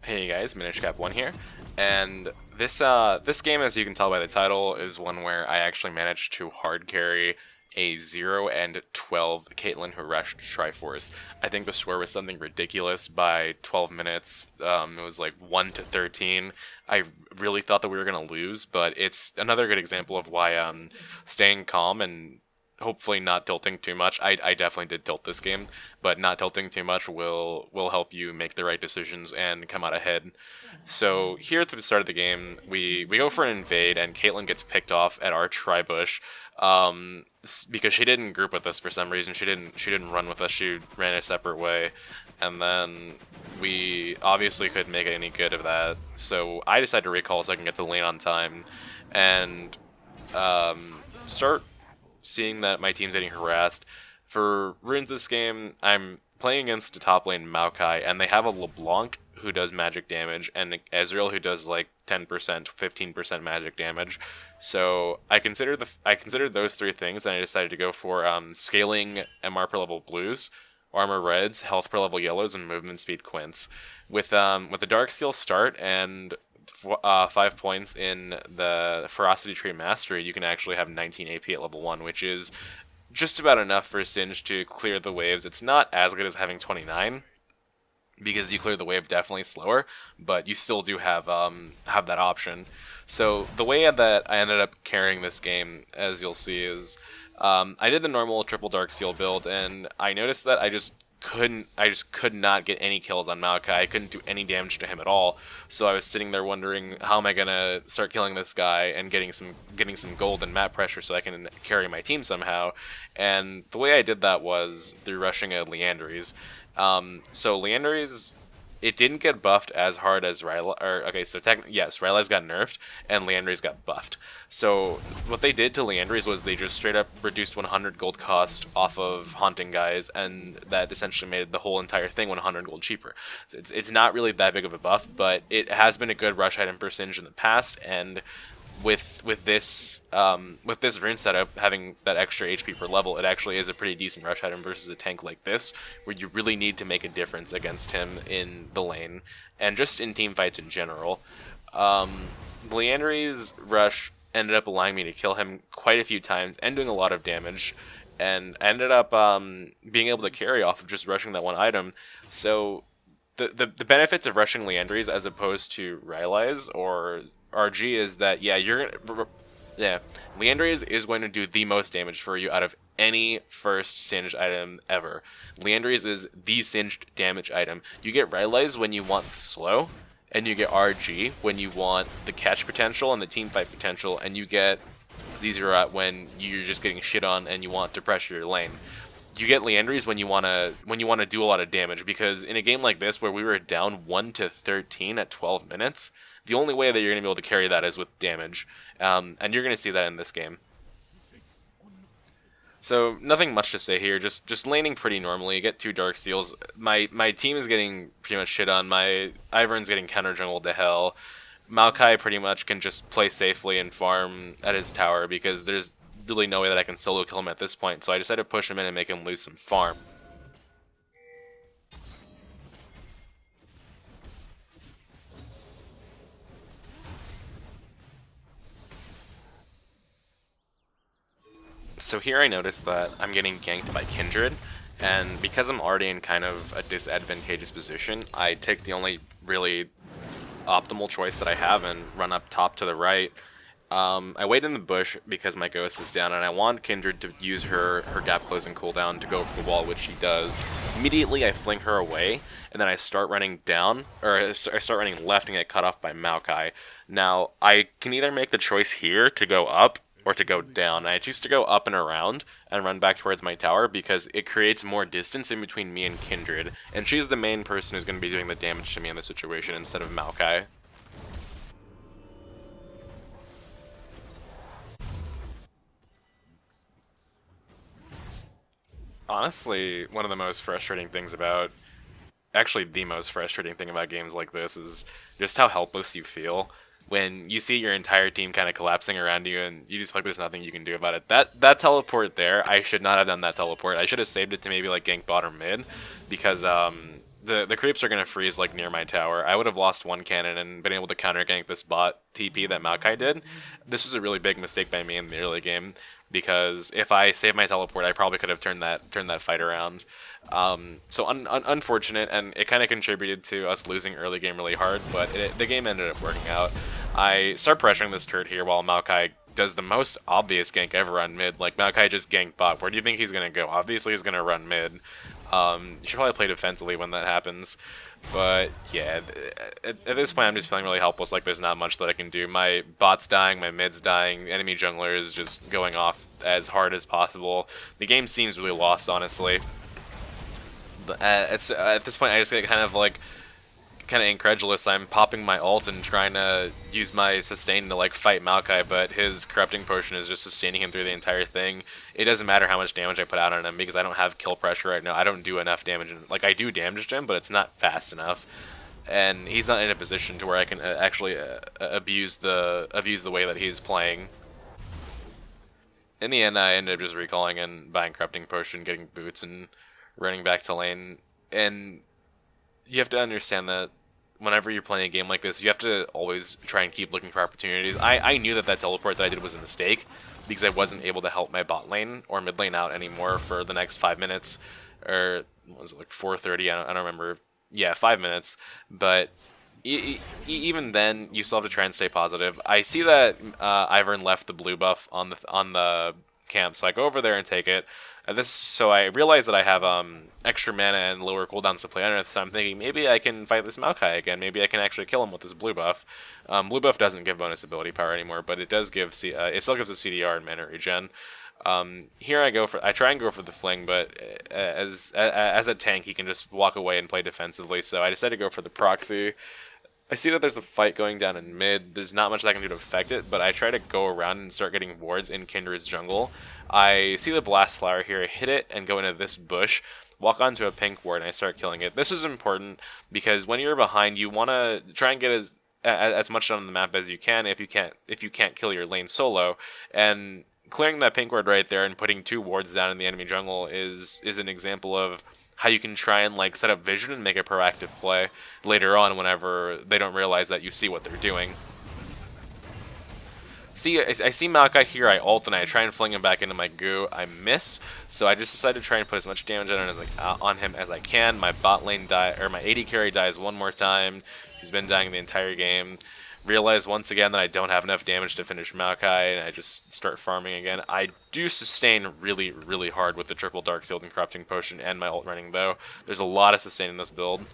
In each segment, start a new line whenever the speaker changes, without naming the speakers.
Hey guys, Minishcap1 here, and this game, as you can tell by the title, is one where I actually managed to hard carry a 0 and 12 Caitlyn who rushed Triforce. I think the score was something ridiculous by 12 minutes. It was like 1 to 13. I really thought that we were gonna lose, but it's another good example of why staying calm and hopefully not tilting too much. I definitely did tilt this game, but not tilting too much will help you make the right decisions and come out ahead. So here at the start of the game, we go for an invade, and Caitlyn gets picked off at our tri-bush because she didn't group with us for some reason. She didn't run with us. She ran a separate way, and then we obviously couldn't make any good of that. So I decided to recall so I can get the lane on time and start seeing that my team's getting harassed. For runes this game, I'm playing against a top lane Maokai, and they have a LeBlanc who does magic damage, and Ezreal who does like 10%, 15% magic damage. So I considered those three things, and I decided to go for scaling MR per level blues, armor reds, health per level yellows, and movement speed quints. With the Dark Steel start and 5 points in the Ferocity Tree Mastery, you can actually have 19 AP at level 1, which is just about enough for Singe to clear the waves. It's not as good as having 29, because you clear the wave definitely slower, but you still do have that option. So the way that I ended up carrying this game, as you'll see, is I did the normal triple Dark Seal build, and I noticed that I just could not get any kills on Maokai. I couldn't do any damage to him at all. So I was sitting there wondering, how am I gonna start killing this guy and getting some gold and map pressure so I can carry my team somehow. And the way I did that was through rushing a Leandries. So Leandries, it didn't get buffed as hard as Rylai. Okay, so yes, Rylai's got nerfed and Leandries got buffed. So what they did to Leandries was they just straight up reduced 100 gold cost off of haunting guys, and that essentially made the whole entire thing 100 gold cheaper. So it's not really that big of a buff, but it has been a good rush item for Singe in the past, and with this rune setup having that extra HP per level, it actually is a pretty decent rush item versus a tank like this, where you really need to make a difference against him in the lane and just in team fights in general. Leandry's rush ended up allowing me to kill him quite a few times and doing a lot of damage, and I ended up being able to carry off of just rushing that one item. So the benefits of rushing Leandry's as opposed to Rylai's or RG is that, yeah, Leandry's is going to do the most damage for you out of any first singed item ever. Leandry's is the singed damage item. You get Rylai's when you want the slow, and you get RG when you want the catch potential and the team fight potential, and you get Zezerat when you're just getting shit on and you want to pressure your lane. You get Leandry's when you wanna do a lot of damage, because in a game like this where we were down 1 to 13 at 12 minutes, the only way that you're going to be able to carry that is with damage, and you're going to see that in this game. So nothing much to say here, just laning pretty normally, get 2 Dark Seals. My team is getting pretty much shit on, my Ivern's getting counter jungled to hell. Maokai pretty much can just play safely and farm at his tower, because there's really no way that I can solo kill him at this point, so I decided to push him in and make him lose some farm. So here I noticed that I'm getting ganked by Kindred, and because I'm already in kind of a disadvantageous position, I take the only really optimal choice that I have and run up top to the right. I wait in the bush because my ghost is down, and I want Kindred to use her gap closing cooldown to go for the wall, which she does. Immediately I fling her away, and then I start running down, or I start running left and get cut off by Maokai. Now, I can either make the choice here to go up or to go down. I choose to go up and around and run back towards my tower because it creates more distance in between me and Kindred, and she's the main person who's going to be doing the damage to me in this situation instead of Maokai. Honestly, one of the most frustrating things about, actually the most frustrating thing about games like this is just how helpless you feel when you see your entire team kind of collapsing around you and you just feel like there's nothing you can do about it. That teleport there, I should not have done that teleport. I should have saved it to maybe like gank bot or mid, because the creeps are gonna freeze like near my tower. I would have lost one cannon and been able to counter gank this bot TP that Maokai did. This was a really big mistake by me in the early game, because if I saved my teleport, I probably could have turned that fight around. So unfortunate, and it kind of contributed to us losing early game really hard, but the game ended up working out. I start pressuring this turret here while Maokai does the most obvious gank ever on mid. Like, Maokai just ganked bot. Where do you think he's going to go? Obviously he's going to run mid. You should probably play defensively when that happens. But yeah, at this point I'm just feeling really helpless, like there's not much that I can do. My bot's dying, my mid's dying, enemy jungler is just going off as hard as possible. The game seems really lost, honestly. But at this point I just get kind of incredulous. I'm popping my ult and trying to use my sustain to like fight Maokai, but his corrupting potion is just sustaining him through the entire thing. It doesn't matter how much damage I put out on him because I don't have kill pressure right now. I don't do enough damage. Like, I do damage him, but it's not fast enough. And he's not in a position to where I can actually abuse the way that he's playing. In the end, I ended up just recalling and buying corrupting potion, getting boots, and running back to lane. And you have to understand that whenever you're playing a game like this, you have to always try and keep looking for opportunities. I knew that teleport that I did was a mistake because I wasn't able to help my bot lane or mid lane out anymore for the next 5 minutes, or was it like 4:30? I don't remember. Yeah, 5 minutes. But even then, you still have to try and stay positive. I see that Ivern left the blue buff on the camp, so I go over there and take it. So I realize that I have extra mana and lower cooldowns to play under, so I'm thinking maybe I can fight this Maokai again. Maybe I can actually kill him with this blue buff. Blue buff doesn't give bonus ability power anymore, but it does give it still gives a CDR and mana regen. Here I try and go for the fling, but as a tank, he can just walk away and play defensively. So I decided to go for the proxy. I see that there's a fight going down in mid. There's not much that I can do to affect it, but I try to go around and start getting wards in Kindred's jungle. I see the blast flower here, I hit it and go into this bush, walk onto a pink ward, and I start killing it. This is important because when you're behind, you want to try and get as much done on the map as you can if you can't kill your lane solo. And clearing that pink ward right there and putting 2 wards down in the enemy jungle is an example of how you can try and like set up vision and make a proactive play later on whenever they don't realize that you see what they're doing. See, I see Maokai here, I ult and I try and fling him back into my goo. I miss, so I just decided to try and put as much damage on him as I can. My bot lane my AD carry dies one more time. He's been dying the entire game. Realize once again that I don't have enough damage to finish Maokai, and I just start farming again. I do sustain really, really hard with the triple Dark Sealed and Corrupting Potion and my ult running though. There's a lot of sustain in this build,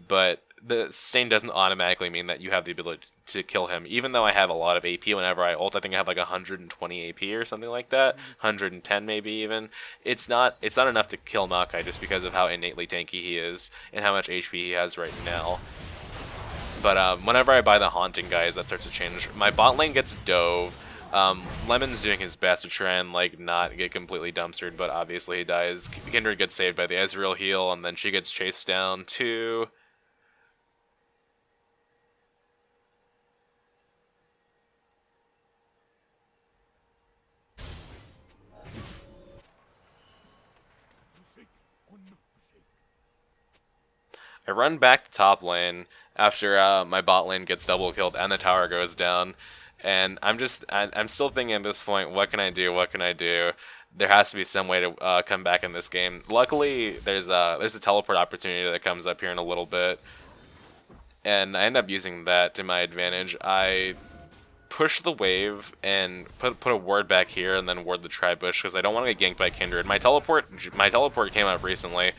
but the sustain doesn't automatically mean that you have the ability to kill him. Even though I have a lot of AP whenever I ult, I think I have like 120 AP or something like that, 110 maybe even. It's not enough to kill Maokai just because of how innately tanky he is and how much HP he has right now. But whenever I buy the Haunting guys, that starts to change. My bot lane gets dove. Lemon's doing his best to try and like not get completely dumpstered, but obviously he dies. Kindred gets saved by the Ezreal heal, and then she gets chased down to... I run back to top lane after my bot lane gets double killed and the tower goes down, and I'm still thinking at this point, what can I do? What can I do? There has to be some way to come back in this game. Luckily, there's a teleport opportunity that comes up here in a little bit, and I end up using that to my advantage. I push the wave and put a ward back here, and then ward the tri-bush because I don't want to get ganked by Kindred. My teleport came up recently.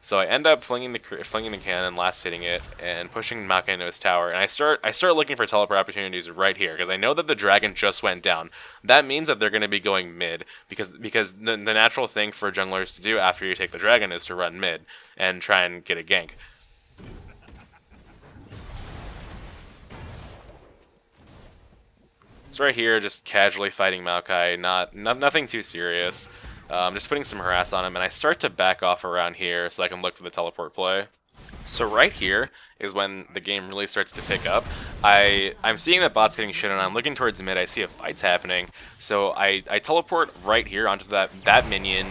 So I end up flinging the cannon, last hitting it, and pushing Maokai into his tower. And I start looking for teleport opportunities right here because I know that the dragon just went down. That means that they're going to be going mid because the natural thing for junglers to do after you take the dragon is to run mid and try and get a gank. So right here, just casually fighting Maokai, nothing too serious. Just putting some harass on him, and I start to back off around here so I can look for the teleport play. So right here is when the game really starts to pick up. I'm seeing that bot's getting shit on. I'm looking towards mid. I see a fight's happening, so I teleport right here onto that minion,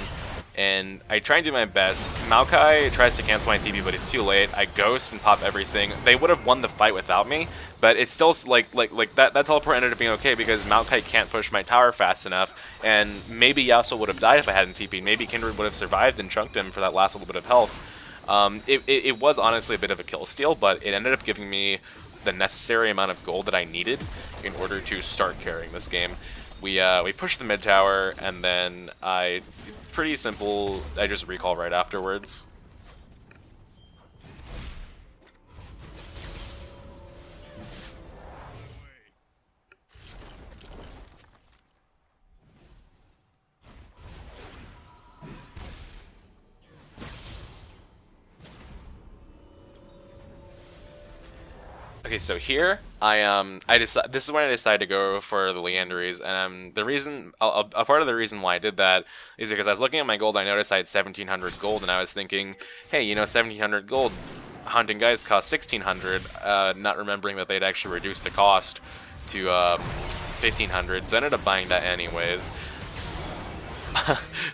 and I try and do my best. Maokai tries to cancel my TP, but it's too late. I ghost and pop everything. They would have won the fight without me, but it's still like that teleport ended up being okay because Maokai can't push my tower fast enough, and maybe Yasuo would have died if I hadn't TP'd. Maybe Kindred would have survived and chunked him for that last little bit of health. It was honestly a bit of a kill steal, but it ended up giving me the necessary amount of gold that I needed in order to start carrying this game. We pushed the mid tower, and then pretty simple, I just recall right afterwards. Okay, so here this is when I decided to go for the Leanderies, and the reason, a part of the reason why I did that is because I was looking at my gold. I noticed I had 1,700 gold, and I was thinking, hey, you know, 1,700 gold, hunting guys cost 1,600. Not remembering that they'd actually reduced the cost to 1,500, so I ended up buying that anyways.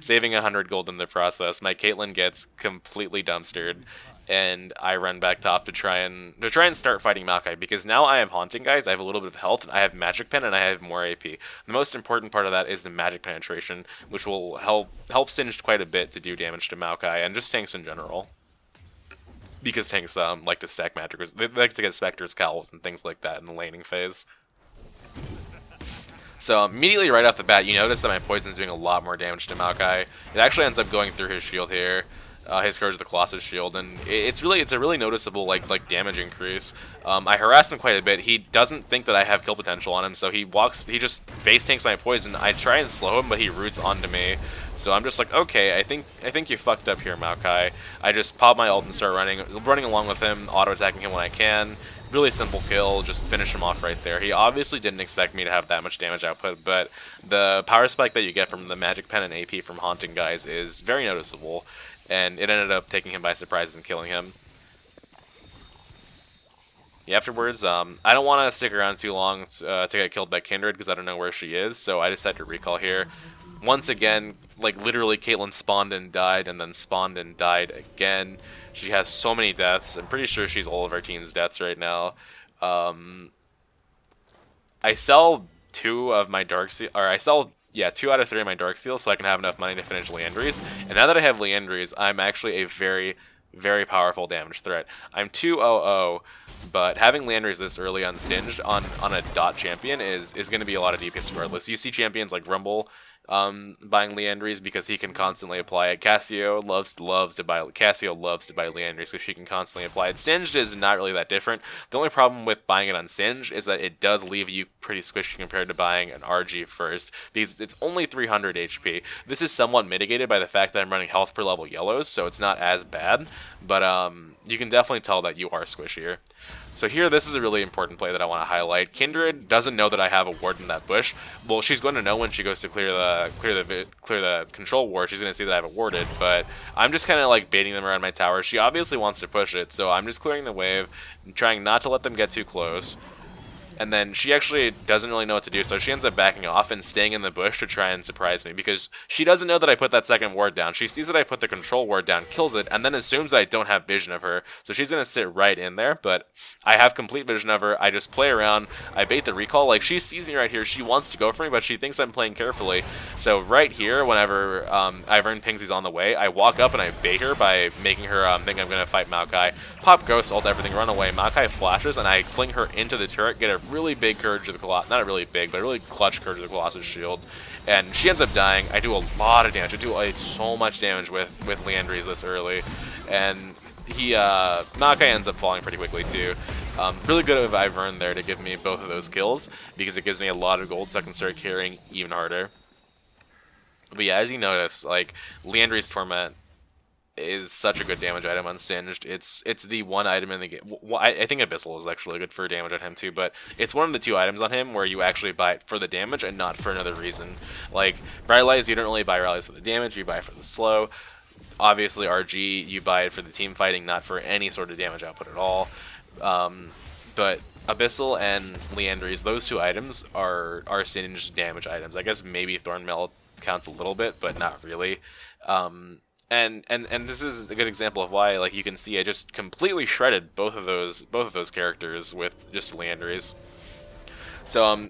Saving 100 gold in the process. My Caitlyn gets completely dumpstered, and I run back top to try and start fighting Maokai, because now I have haunting guys, I have a little bit of health, and I have magic pen, and I have more AP. The most important part of that is the magic penetration, which will help Singed quite a bit to do damage to Maokai and just tanks in general. Because tanks like to stack magic, they like to get Spectre's Cowls and things like that in the laning phase. So immediately right off the bat, you notice that my poison's doing a lot more damage to Maokai. It actually ends up going through his shield here, his Courage of the Colossus shield, and it's a really noticeable like damage increase. I harass him quite a bit. He doesn't think that I have kill potential on him, so he just face tanks my poison. I try and slow him, but he roots onto me. So I'm just like, okay, I think you fucked up here, Maokai. I just pop my ult and start running along with him, auto attacking him when I can. Really simple kill, just finish him off right there. He obviously didn't expect me to have that much damage output, but the power spike that you get from the magic pen and AP from haunting guys is very noticeable, and it ended up taking him by surprise and killing him. Yeah, afterwards, I don't want to stick around too long to get killed by Kindred because I don't know where she is, so I decided to recall here. Once again, like literally Caitlyn spawned and died, and then spawned and died again. She has so many deaths. I'm pretty sure she's all of our team's deaths right now. I sell 2 of my Dark Seal, or I sell, yeah, 2 out of 3 of my Dark Seals so I can have enough money to finish Leanderies. And now that I have Leanderies, I'm actually a very, very powerful damage threat. I'm 2-0-0, but having Leanderies this early unsinged on a dot champion is going to be a lot of DPS regardless. You see champions like Rumble buying Leanderies because he can constantly apply it. Casio loves to buy Leanderies because she can constantly apply it. Singed is not really that different. The only problem with buying it on Singed is that it does leave you pretty squishy compared to buying an RG first, because it's only 300 HP. This is somewhat mitigated by the fact that I'm running health per level yellows, so it's not as bad, but you can definitely tell that you are squishier. So here, this is a really important play that I want to highlight. Kindred doesn't know that I have a ward in that bush. Well, she's going to know when she goes to clear the control ward. She's going to see that I have it warded, but I'm just kind of like baiting them around my tower. She obviously wants to push it, so I'm just clearing the wave, and trying not to let them get too close. And then she actually doesn't really know what to do, so she ends up backing off and staying in the bush to try and surprise me, because she doesn't know that I put that second ward down. She sees that I put the control ward down, kills it, and then assumes that I don't have vision of her, so she's going to sit right in there, but I have complete vision of her. I just play around, I bait the recall. Like, she sees me right here, she wants to go for me, but she thinks I'm playing carefully. So right here, whenever Ivern pings he's on the way, I walk up and I bait her by making her think I'm going to fight Maokai. Pop Ghost, ult everything, run away. Maokai flashes, and I fling her into the turret, get a really big Courage of the Colossus, not a really big, but a really clutch Courage of the Colossus shield. And she ends up dying. I do a lot of damage. I do so much damage with Leanderies this early. And Maokai ends up falling pretty quickly too. Really good of Ivern there to give me both of those kills, because it gives me a lot of gold so I can start carrying even harder. But yeah, as you notice, like, Leanderies Torment is such a good damage item on Singed. It's the one item in the game. Well, I think Abyssal is actually good for damage on him too, but it's one of the 2 items on him where you actually buy it for the damage and not for another reason. Like, Rallies, you don't really buy Rallies for the damage, you buy it for the slow. Obviously, RG, you buy it for the team fighting, not for any sort of damage output at all. But Abyssal and Leanderies, those 2 items are Singed damage items. I guess maybe Thornmail counts a little bit, but not really. And this is a good example of why, like, you can see I just completely shredded both of those characters with just Leandries. So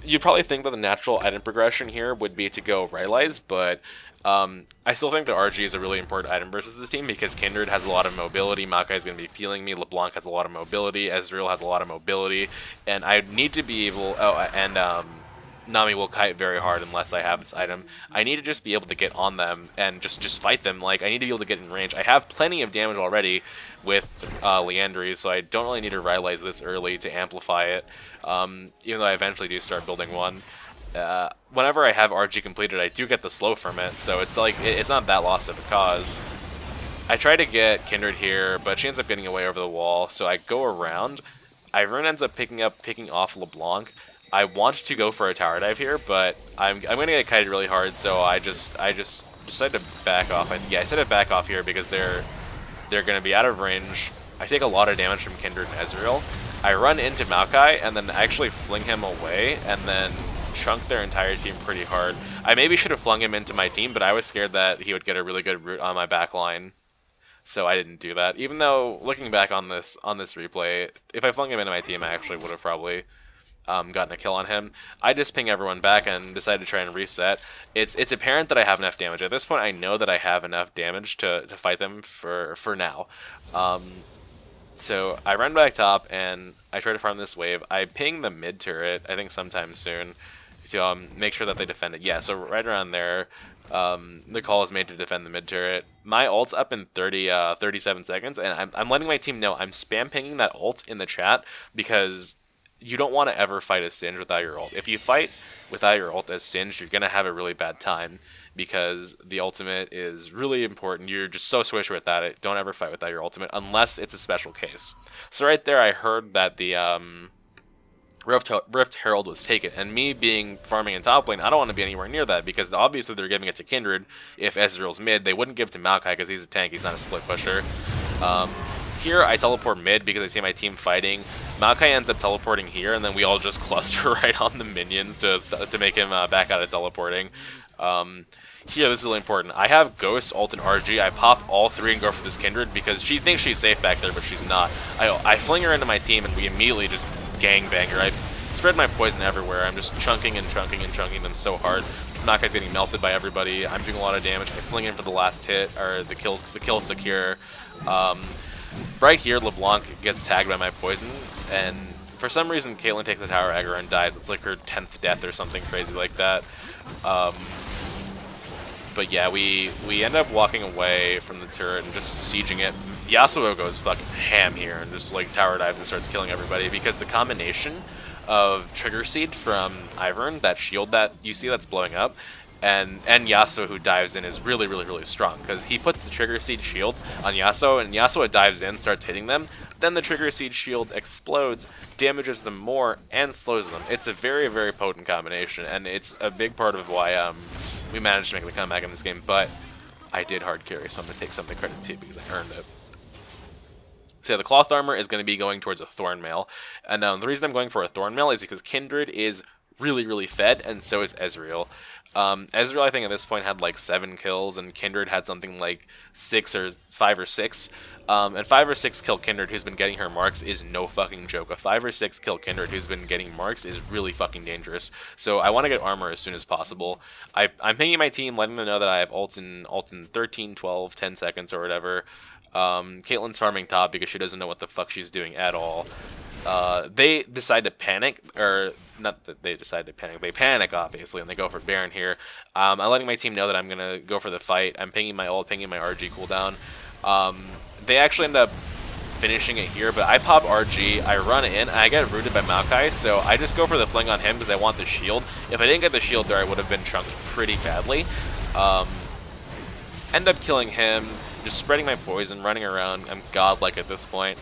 you'd probably think that the natural item progression here would be to go Rylai's, but I still think that RG is a really important item versus this team because Kindred has a lot of mobility, Maokai is going to be peeling me, LeBlanc has a lot of mobility, Ezreal has a lot of mobility, and I need to be able, Nami will kite very hard unless I have this item. I need to just be able to get on them and just fight them. Like, I need to be able to get in range. I have plenty of damage already with Leandries, so I don't really need to Rylai's this early to amplify it, even though I eventually do start building one. Whenever I have RG completed, I do get the slow from it, so it's like, it's not that lost of a cause. I try to get Kindred here, but she ends up getting away over the wall, so I go around. Ivern ends up picking off LeBlanc. I want to go for a tower dive here, but I'm gonna get kited really hard, so I just decided to back off. I decided to back off here because they're gonna be out of range. I take a lot of damage from Kindred and Ezreal. I run into Maokai and then actually fling him away and then chunk their entire team pretty hard. I maybe should have flung him into my team, but I was scared that he would get a really good root on my back line, so I didn't do that. Even though, looking back on this replay, if I flung him into my team, I actually would have probably gotten a kill on him. I just ping everyone back and decided to try and reset. It's apparent that I have enough damage. At this point, I know that I have enough damage to fight them for now. So I run back top and I try to farm this wave. I ping the mid turret, I think sometime soon, to make sure that they defend it. Yeah, so right around there, the call is made to defend the mid turret. My ult's up in 37 seconds, and I'm letting my team know I'm spam pinging that ult in the chat because you don't want to ever fight a Singed without your ult. If you fight without your ult as Singed, you're going to have a really bad time because the ultimate is really important. You're just so swish without it. Don't ever fight without your ultimate unless it's a special case. So right there I heard that the Rift Herald was taken, and me being farming in top lane, I don't want to be anywhere near that because obviously they're giving it to Kindred. If Ezreal's mid, they wouldn't give it to Maokai because he's a tank, he's not a split pusher. Here I teleport mid because I see my team fighting. Maokai ends up teleporting here, and then we all just cluster right on the minions to make him back out of teleporting. Here, this is really important. I have Ghost, Ult, and RG. I pop all three and go for this Kindred because she thinks she's safe back there, but she's not. I fling her into my team, and we immediately just gangbang her. I spread my poison everywhere. I'm just chunking and chunking and chunking them so hard. Maokai's getting melted by everybody. I'm doing a lot of damage. I fling in for the last hit, or the kill secure. Right here, LeBlanc gets tagged by my poison, and for some reason, Caitlyn takes the tower aggro and dies. It's like her 10th death or something crazy like that. But yeah, we end up walking away from the turret and just sieging it. Yasuo goes fucking ham here and just like tower dives and starts killing everybody because the combination of Trigger Seed from Ivern, that shield that you see that's blowing up, and Yasuo who dives in is really, really, really strong because he puts the Trigger Seed shield on Yasuo, and Yasuo dives in, starts hitting them. Then the Trigger Seed shield explodes, damages them more, and slows them. It's a very, very potent combination, and it's a big part of why we managed to make the comeback in this game. But I did hard carry, so I'm going to take some of the credit too because I earned it. So yeah, the Cloth Armor is going to be going towards a Thornmail, and the reason I'm going for a Thornmail is because Kindred is really, really fed, and so is Ezreal. Ezreal, I think at this point had like 7 kills, and Kindred had something like 5 or 6. And 5 or 6 kill Kindred who's been getting her marks is no fucking joke. A 5 or 6 kill Kindred who's been getting marks is really fucking dangerous. So I want to get armor as soon as possible. I'm pinging my team, letting them know that I have ult in 13, 12, 10 seconds or whatever. Caitlyn's farming top because she doesn't know what the fuck she's doing at all. They decide to panic, or not that they decide to panic, they panic obviously, and they go for Baron here. I'm letting my team know that I'm going to go for the fight. I'm pinging my ult, pinging my RG cooldown. They actually end up finishing it here, but I pop RG, I run in, and I get rooted by Maokai, so I just go for the fling on him because I want the shield. If I didn't get the shield there, I would have been chunked pretty badly. End up killing him, just spreading my poison, running around. I'm godlike at this point.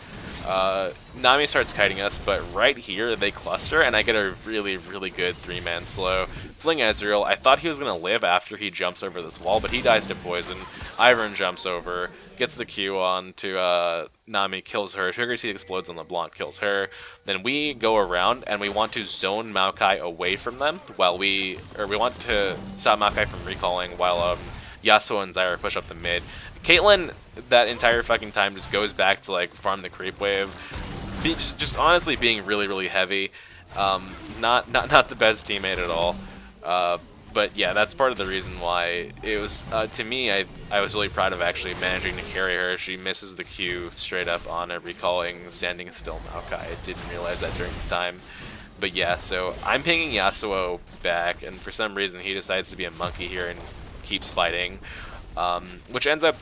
Nami starts kiting us, but right here they cluster, and I get a really, really good 3-man slow. Fling Ezreal. I thought he was going to live after he jumps over this wall, but he dies to poison. Ivern jumps over, gets the Q on to Nami, kills her. Sugar Seed explodes on LeBlanc, kills her. Then we go around, and we want to zone Maokai away from them, while we want to stop Maokai from recalling, while Yasuo and Zyra push up the mid. Caitlyn, that entire fucking time, just goes back to like farm the creep wave, just honestly being really, really heavy. Not the best teammate at all. But yeah, that's part of the reason why it was, to me, I was really proud of actually managing to carry her. She misses the Q straight up on a recalling standing still Maokai. I didn't realize that during the time. But yeah, so I'm pinging Yasuo back, and for some reason he decides to be a monkey here and keeps fighting, which ends up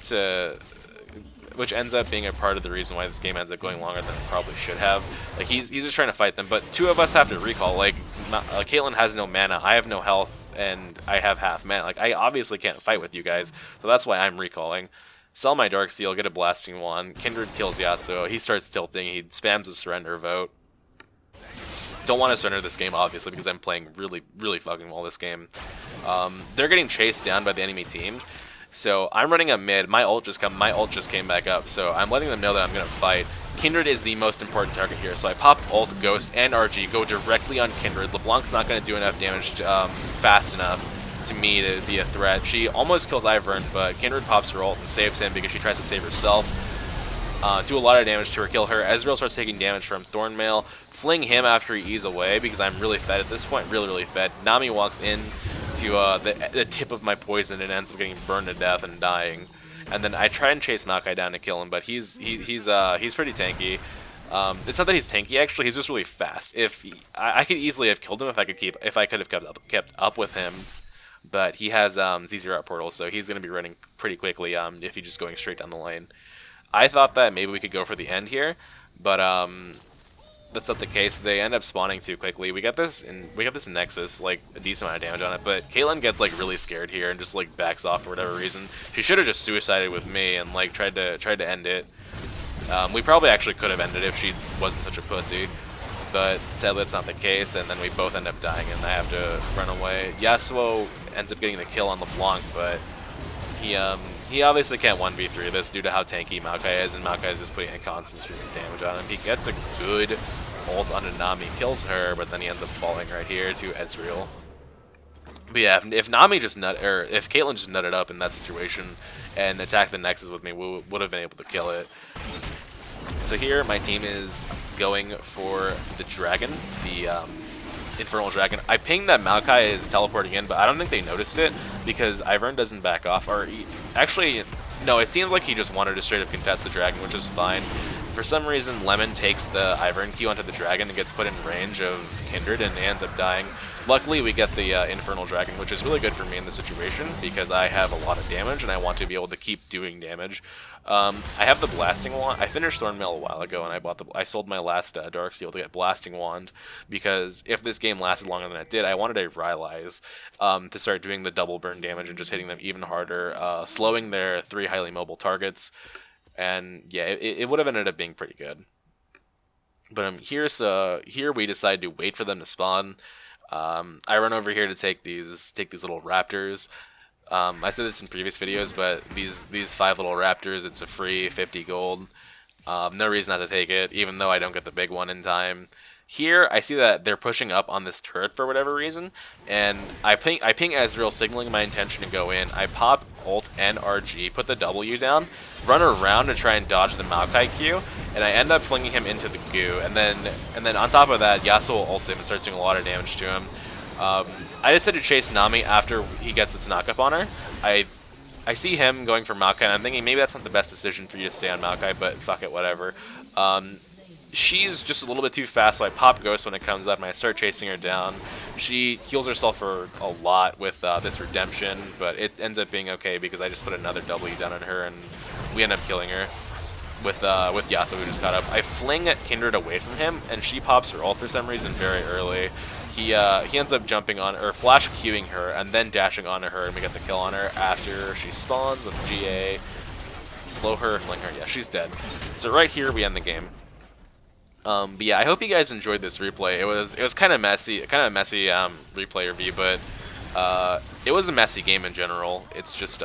being a part of the reason why this game ends up going longer than it probably should have. Like, he's just trying to fight them, but two of us have to recall. Like, Caitlyn has no mana, I have no health, and I have half mana. Like, I obviously can't fight with you guys, so that's why I'm recalling. Sell my Dark Seal, get a Blasting Wand. Kindred kills Yasuo. He starts tilting. He spams a surrender vote. Don't want to surrender this game, obviously, because I'm playing really, really fucking well this game. They're getting chased down by the enemy team. So I'm running a mid. My ult just came back up. So I'm letting them know that I'm gonna fight. Kindred is the most important target here. So I pop ult, Ghost, and RG, go directly on Kindred. LeBlanc's not gonna do enough damage fast enough to me to be a threat. She almost kills Ivern, but Kindred pops her ult and saves him because she tries to save herself. Do a lot of damage to her, kill her. Ezreal starts taking damage from Thornmail. Fling him after he E's away because I'm really fed at this point, really, really fed. Nami walks in to the tip of my poison and ends up getting burned to death and dying. And then I try and chase Maokai down to kill him, but he's pretty tanky. It's not that he's tanky, actually. He's just really fast. I could easily have killed him if I could have kept up with him. But he has Z0 out portal, so he's going to be running pretty quickly if he's just going straight down the lane. I thought that maybe we could go for the end here, but that's not the case. They end up spawning too quickly. We got this Nexus, like a decent amount of damage on it, but Caitlyn gets like really scared here and just like backs off for whatever reason. She should have just suicided with me and like tried to end it. We probably actually could have ended it if she wasn't such a pussy, but sadly that's not the case, and then we both end up dying and I have to run away. Yasuo ends up getting the kill on LeBlanc, but he obviously can't 1v3 this due to how tanky Maokai is, and Maokai is just putting a constant stream of damage on him. He gets a good ult on Nami, kills her, but then he ends up falling right here to Ezreal. But yeah, if Caitlyn just nutted up in that situation and attacked the Nexus with me, we would have been able to kill it. So here, my team is going for the Dragon, the Infernal Dragon. I pinged that Maokai is teleporting in, but I don't think they noticed it because Ivern doesn't back off. Actually, no, it seems like he just wanted to straight up contest the Dragon, which is fine. For some reason, Lemon takes the Ivern Q onto the Dragon and gets put in range of Kindred and ends up dying. Luckily, we get the Infernal Dragon, which is really good for me in this situation because I have a lot of damage and I want to be able to keep doing damage. I have the Blasting Wand. I finished Thornmail a while ago, and I sold my last Dark Seal to get Blasting Wand because if this game lasted longer than it did, I wanted a Rylai's to start doing the double burn damage and just hitting them even harder, slowing their 3 highly mobile targets, and yeah, it would have ended up being pretty good. But here we decide to wait for them to spawn. I run over here to take these little raptors. I said this in previous videos, but these 5 little raptors, it's a free 50 gold. No reason not to take it, even though I don't get the big one in time. Here, I see that they're pushing up on this turret for whatever reason, and I ping Ezreal, signaling my intention to go in. I pop ult and RG, put the W down, run around to try and dodge the Maokai Q, and I end up flinging him into the goo. And then on top of that, Yasuo ults him and starts doing a lot of damage to him. I decided to chase Nami after he gets its knockup on her. I see him going for Maokai, and I'm thinking maybe that's not the best decision for you to stay on Maokai, but fuck it, whatever. She's just a little bit too fast, so I pop Ghost when it comes up, and I start chasing her down. She heals herself for a lot with this Redemption, but it ends up being okay because I just put another W down on her, and we end up killing her with Yasuo, who just caught up. I fling Kindred away from him, and she pops her ult for some reason very early. He ends up jumping on, or flash Qing her, and then dashing onto her, and we get the kill on her after she spawns with GA. Slow her, fling her, yeah, she's dead. So right here we end the game. But yeah, I hope you guys enjoyed this replay. It was kind of messy, replay review, but it was a messy game in general. It's just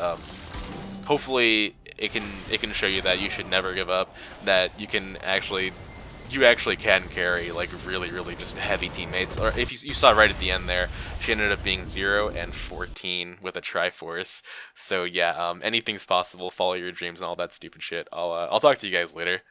hopefully it can show you that you should never give up, that you actually can carry like really just heavy teammates. Or if you saw right at the end there, she ended up being 0 and 14 with a Triforce. So yeah, anything's possible. Follow your dreams and all that stupid shit. I'll talk to you guys later.